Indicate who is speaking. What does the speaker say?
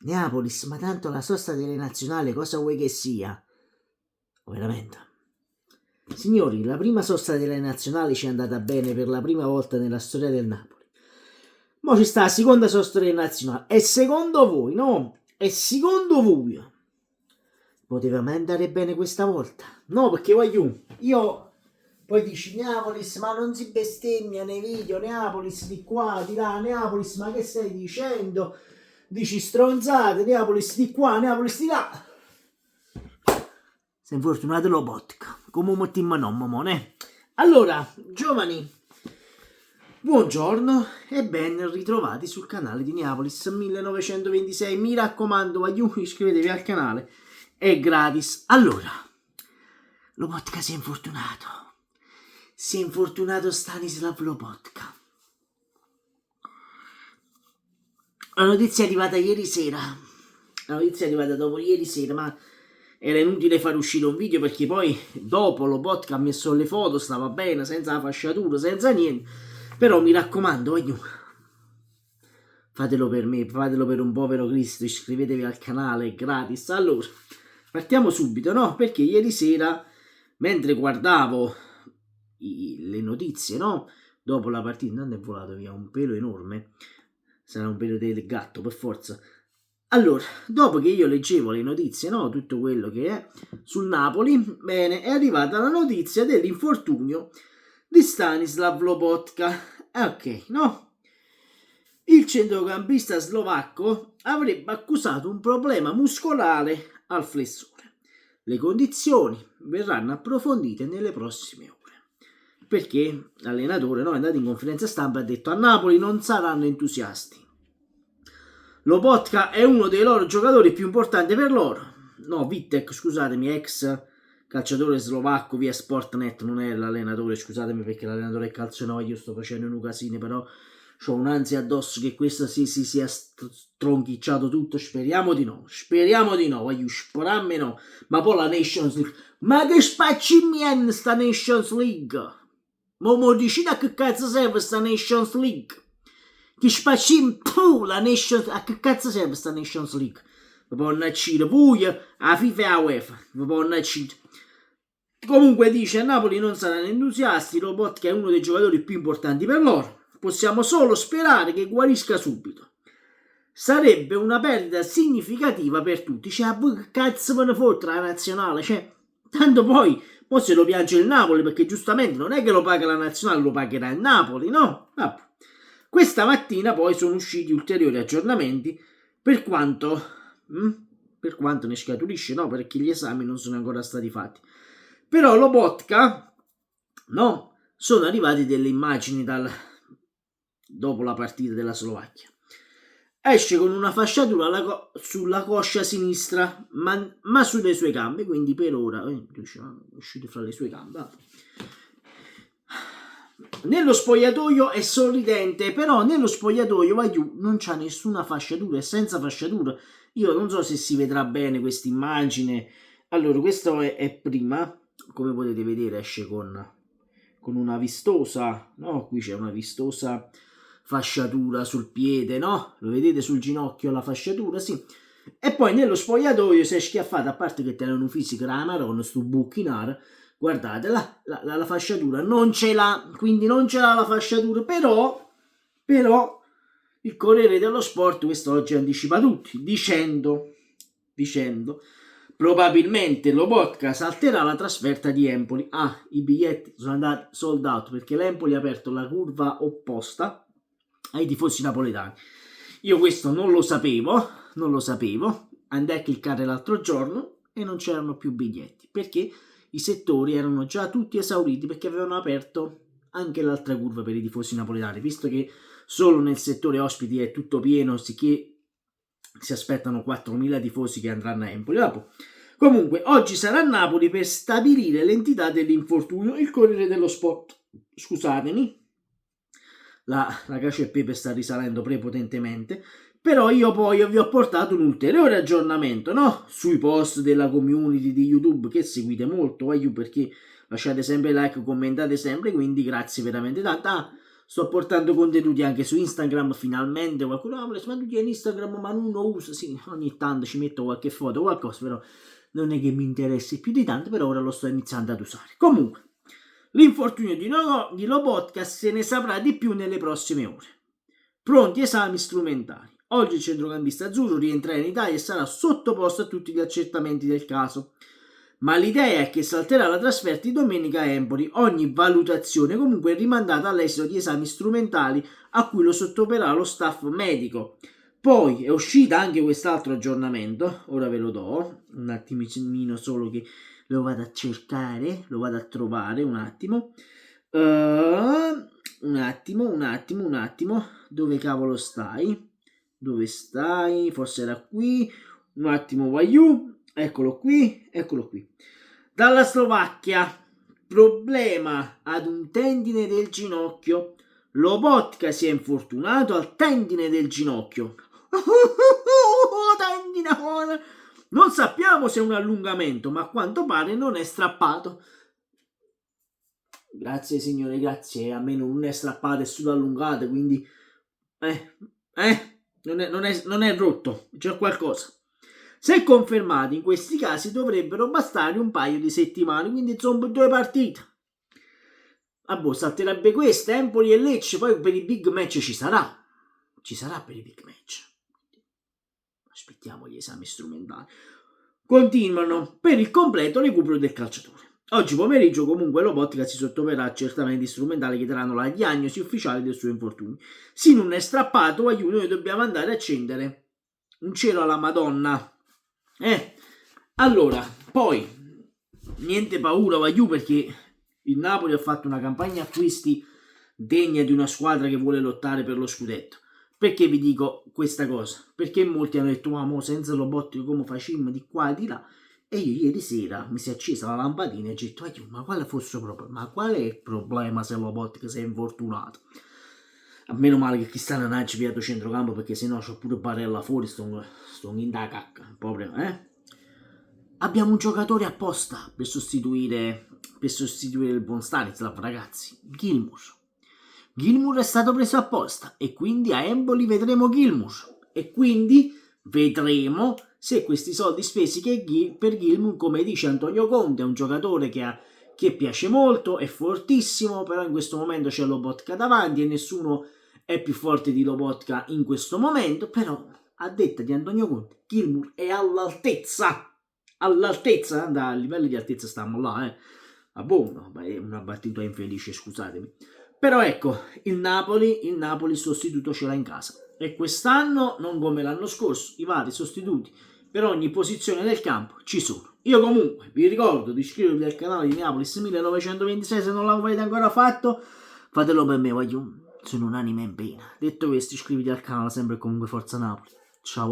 Speaker 1: Neapolis, ma tanto la sosta delle nazionali cosa vuoi che sia? Veramente. Signori, la prima sosta delle nazionali ci è andata bene per la prima volta nella storia del Napoli. Mo ci sta la seconda sosta delle nazionali. E secondo voi, no? E secondo voi poteva mai andare bene questa volta? No, perché voglio io poi dici Neapolis, ma non si bestemmia nei video, Neapolis di qua, di là, Neapolis, ma che stai dicendo? Dici stronzate, Neapolis di qua, Neapolis di là. Sei infortunato Lobotka, come un timma no, mamone. Allora, giovani, buongiorno e ben ritrovati sul canale di Neapolis 1926. Mi raccomando, aiuto, iscrivetevi al canale, è gratis. Allora, Lobotka si è infortunato. Si è infortunato Stanislav Lobotka. La notizia è arrivata ieri sera. La notizia è arrivata dopo ieri sera, ma era inutile far uscire un video perché poi dopo Lobotka ha messo le foto, stava bene, senza la fasciatura, senza niente. Però mi raccomando, fatelo per me, fatelo per un povero Cristo, iscrivetevi al canale, è gratis. Allora, partiamo subito, no? Perché ieri sera, mentre guardavo le notizie, no? Dopo la partita, intanto è volato via un pelo enorme, sarà un pelo del gatto per forza. Allora, dopo che io leggevo le notizie, no, tutto quello che è sul Napoli, bene, è arrivata la notizia dell'infortunio di Stanislav Lobotka. Ok, no? Il centrocampista slovacco avrebbe accusato un problema muscolare al flessore. Le condizioni verranno approfondite nelle prossime ore. Perché l'allenatore, no, è andato in conferenza stampa e ha detto a Napoli non saranno entusiasti. Lobotka è uno dei loro giocatori più importanti per loro. No, Vitek, scusatemi, ex calciatore slovacco via Sportnet, non è l'allenatore, scusatemi perché l'allenatore è calcio, io sto facendo un casino, però ho un'ansia addosso che questo si sia stronchicciato tutto, speriamo di no, voglio sporarmi no, ma poi la Nations League, ma che spaccimien sta Nations League? Mo dici da che cazzo serve sta Nations League? Che spaccim, la Nations, a che cazzo serve sta Nations League? Vi possono accire pure a FIFA e a UEFA, vi possono accire. Comunque dice a Napoli non saranno entusiasti, Lobotka è uno dei giocatori più importanti per loro, possiamo solo sperare che guarisca subito. Sarebbe una perdita significativa per tutti, cioè a voi che cazzo ve ne fotte la nazionale, cioè, tanto poi se lo piange il Napoli perché giustamente non è che lo paga la nazionale, lo pagherà il Napoli, no? Vabbè. Questa mattina poi sono usciti ulteriori aggiornamenti per quanto ne scaturisce, no? Perché gli esami non sono ancora stati fatti. Però Lobotka, no? Sono arrivate delle immagini dopo la partita della Slovacchia. Esce con una fasciatura sulla coscia sinistra, ma sulle sue gambe, quindi per ora è uscito fra le sue gambe. Nello spogliatoio è sorridente, però nello spogliatoio non c'ha nessuna fasciatura, è senza fasciatura. Io non so se si vedrà bene questa immagine. Allora, questo è prima, come potete vedere esce con una vistosa, no? Qui c'è una vistosa fasciatura sul piede, no? Lo vedete sul ginocchio la fasciatura, sì. E poi nello spogliatoio si è schiaffata, a parte che tengono un fisico da Maronna, sto bucchinar, guardate, la fasciatura non ce l'ha, quindi non ce l'ha la fasciatura, però il Corriere dello Sport quest'oggi anticipa tutti, dicendo probabilmente Lobotka salterà la trasferta di Empoli. I biglietti sono andati sold out perché l'Empoli ha aperto la curva opposta ai tifosi napoletani. Io questo non lo sapevo, andai a cliccare l'altro giorno e non c'erano più biglietti, perché i settori erano già tutti esauriti perché avevano aperto anche l'altra curva per i tifosi napoletani, visto che solo nel settore ospiti è tutto pieno, sicché si aspettano 4.000 tifosi che andranno a Empoli. Comunque, oggi sarà a Napoli per stabilire l'entità dell'infortunio. Il Corriere dello Sport, scusatemi, la cacio e pepe sta risalendo prepotentemente, però io poi vi ho portato un ulteriore aggiornamento, no? Sui post della community di YouTube che seguite molto, perché lasciate sempre like, commentate sempre, quindi grazie veramente tanto. sto portando contenuti anche su Instagram finalmente. Qualcuno ma tu tieni Instagram ma non lo uso, sì, ogni tanto ci metto qualche foto, qualcosa, però non è che mi interessi più di tanto, però ora lo sto iniziando ad usare. Comunque, l'infortunio di Lobotka se ne saprà di più nelle prossime ore. Pronti esami strumentali. Oggi il centrocampista azzurro rientrerà in Italia e sarà sottoposto a tutti gli accertamenti del caso. Ma l'idea è che salterà la trasferta di domenica a Empoli. Ogni valutazione comunque è rimandata all'esito di esami strumentali a cui lo sottoporrà lo staff medico. Poi è uscita anche quest'altro aggiornamento, ora ve lo do, un attimino solo che lo vado a cercare, lo vado a trovare un attimo. Un attimo, dove cavolo stai? Dove stai? Forse era qui, un attimo Waiu, eccolo qui. Dalla Slovacchia, problema ad un tendine del ginocchio. Lobotka si è infortunato al tendine del ginocchio. Tendine. Non sappiamo se è un allungamento, ma a quanto pare non è strappato. Grazie signore, grazie. A me non è strappato, è solo allungato, quindi non è rotto, c'è qualcosa. Se confermati, in questi casi dovrebbero bastare un paio di settimane, quindi insomma 2 partite. Salterebbe queste, Empoli e Lecce, poi per i big match ci sarà per i big match. Aspettiamo gli esami strumentali. Continuano per il completo recupero del calciatore. Oggi pomeriggio comunque Lobotka si sottoporrà a accertamenti strumentali che daranno la diagnosi ufficiale del suo infortunio. Se non è strappato, noi dobbiamo andare a accendere un cielo alla Madonna. Allora, poi niente paura perché il Napoli ha fatto una campagna acquisti degna di una squadra che vuole lottare per lo scudetto. Perché vi dico questa cosa? Perché molti hanno detto ma senza Lobotka come facciamo di qua e di là, e io ieri sera mi si è accesa la lampadina e ho detto ma quale fosse proprio, ma qual è il problema se Lobotka si è infortunato? A meno male che Cristiano non ha via centrocampo, perché sennò c'ho pure Barella fuori, sto in da cacca, proprio, Abbiamo un giocatore apposta per sostituire il buon Stanislav, ragazzi. Gilmour è stato preso apposta e quindi a Empoli vedremo Gilmour e quindi vedremo se questi soldi spesi per Gilmour, come dice Antonio Conte, è un giocatore che piace molto, è fortissimo, però in questo momento c'è Lobotka davanti e nessuno è più forte di Lobotka in questo momento, però a detta di Antonio Conte Gilmour è all'altezza, a livello di altezza stiamo là, è una battuta infelice, scusatemi. Però ecco, il Napoli il sostituto ce l'ha in casa e quest'anno, non come l'anno scorso, i vari sostituti per ogni posizione del campo ci sono. Io comunque vi ricordo di iscrivervi al canale di Neapolis 1926 se non l'avete ancora fatto, fatelo per me, sono un'anima in pena. Detto questo, iscriviti al canale, sempre e comunque Forza Napoli. Ciao,